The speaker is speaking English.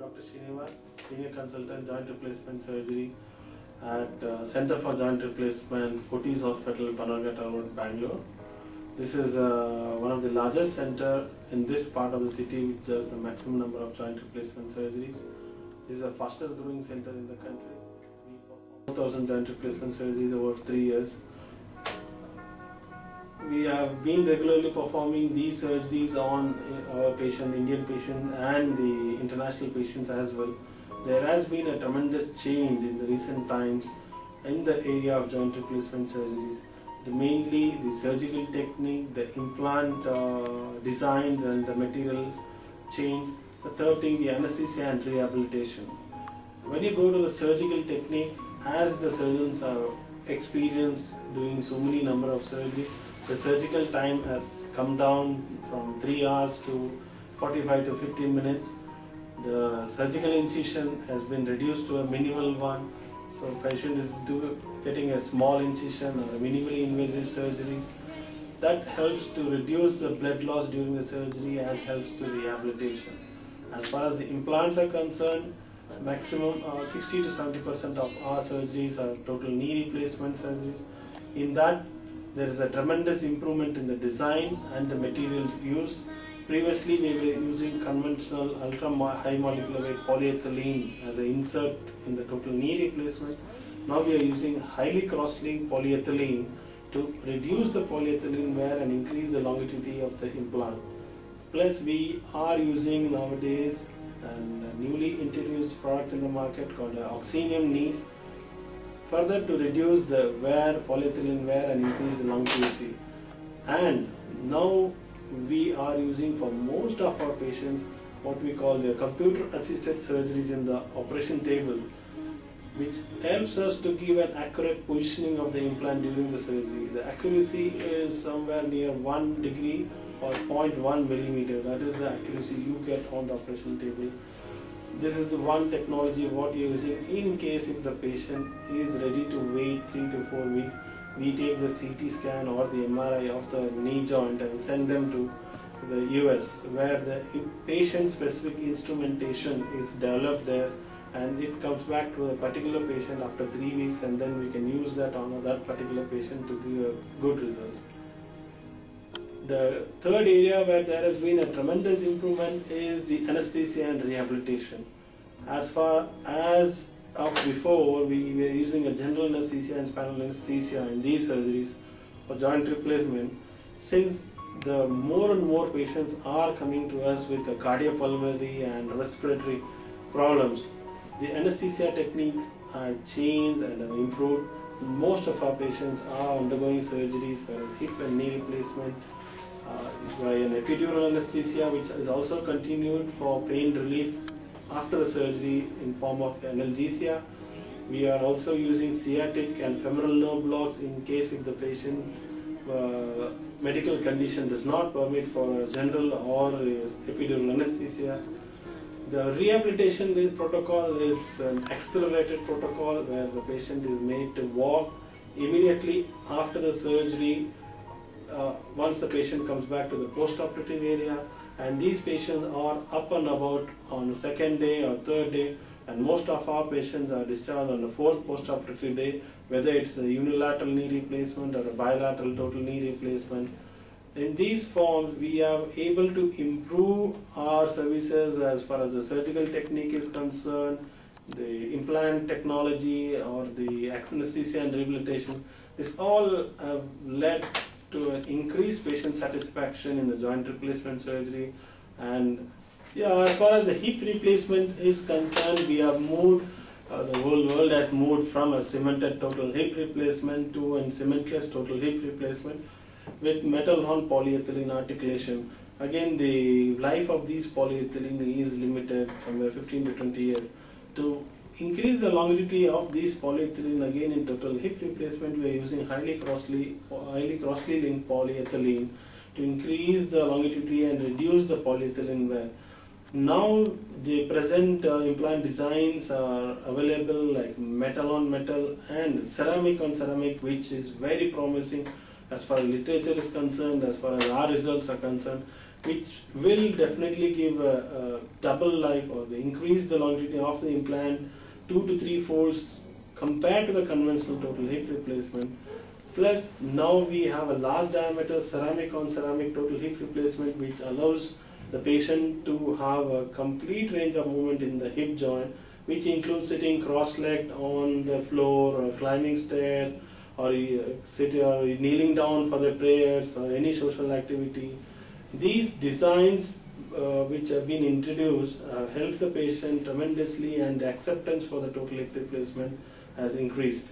Dr. Srinivas, Senior Consultant Joint Replacement Surgery at Centre for Joint Replacement, Fortis Hospital, Panarghata Road, Bangalore. This is one of the largest centre in this part of the city which does a maximum number of joint replacement surgeries. This is the fastest growing centre in the country. We perform 4,000 joint replacement surgeries over 3 years. We have been regularly performing these surgeries on our patient, Indian patient and the international patients as well. There has been a tremendous change in the recent times in the area of joint replacement surgeries. Mainly the surgical technique, the implant designs and the material change. The third thing, the anesthesia and rehabilitation. When you go to the surgical technique, as the surgeons are experienced doing so many number of surgeries, the surgical time has come down from 3 hours to 45 to 15 minutes. The surgical incision has been reduced to a minimal one. So patient is getting a small incision or a minimally invasive surgeries. That helps to reduce the blood loss during the surgery and helps to rehabilitation. As far as the implants are concerned, maximum 60 to 70% of our surgeries are total knee replacement surgeries. In that, there is a tremendous improvement in the design and the materials used. Previously, we were using conventional ultra high molecular weight polyethylene as an insert in the total knee replacement. Now we are using highly cross-linked polyethylene to reduce the polyethylene wear and increase the longevity of the implant. Plus, we are using nowadays a newly introduced product in the market called oxenium knees, further to reduce the wear, polyethylene wear and increase the longevity. And now we are using for most of our patients what we call the computer assisted surgeries in the operation table, which helps us to give an accurate positioning of the implant during the surgery. The accuracy is somewhere near 1 degree or 0.1 millimeter. That is the accuracy you get on the operation table. This is the one technology what you are using in case if the patient is ready to wait 3 to 4 weeks. We take the CT scan or the MRI of the knee joint and send them to the US, where the patient specific instrumentation is developed there, and it comes back to a particular patient after 3 weeks, and then we can use that on that particular patient to give a good result. The third area where there has been a tremendous improvement is the anesthesia and rehabilitation. As far as before, we were using a general anesthesia and spinal anesthesia in these surgeries for joint replacement. Since the more and more patients are coming to us with the cardiopulmonary and respiratory problems, the anesthesia techniques have changed and have improved. Most of our patients are undergoing surgeries for hip and knee replacement by an epidural anesthesia, which is also continued for pain relief after the surgery in form of analgesia. We are also using sciatic and femoral nerve blocks in case if the patient medical condition does not permit for a general or epidural anesthesia. The rehabilitation protocol is an accelerated protocol where the patient is made to walk immediately after the surgery once the patient comes back to the post-operative area, and these patients are up and about on the second day or third day, and most of our patients are discharged on the fourth post-operative day, whether it's a unilateral knee replacement or a bilateral total knee replacement. In these forms, we are able to improve our services as far as the surgical technique is concerned, the implant technology or the anesthesia and rehabilitation. This all have led to an increased patient satisfaction in the joint replacement surgery. And as far as the hip replacement is concerned, we have moved, the whole world has moved from a cemented total hip replacement to a cementless total hip replacement with metal on polyethylene articulation. Again, the life of these polyethylene is limited somewhere 15 to 20 years. To increase the longevity of these polyethylene, again in total hip replacement, we are using highly crossly linked polyethylene to increase the longevity and reduce the polyethylene wear. Now the present implant designs are available like metal on metal and ceramic on ceramic, which is very promising as far as literature is concerned, as far as our results are concerned, which will definitely give a double life, or increase the longevity of the implant 2 to 3 folds compared to the conventional total hip replacement. Plus, now we have a large diameter ceramic on ceramic total hip replacement, which allows the patient to have a complete range of movement in the hip joint, which includes sitting cross-legged on the floor, or climbing stairs, or kneeling down for their prayers or any social activity. These designs which have been introduced help the patient tremendously, and the acceptance for the total hip replacement has increased.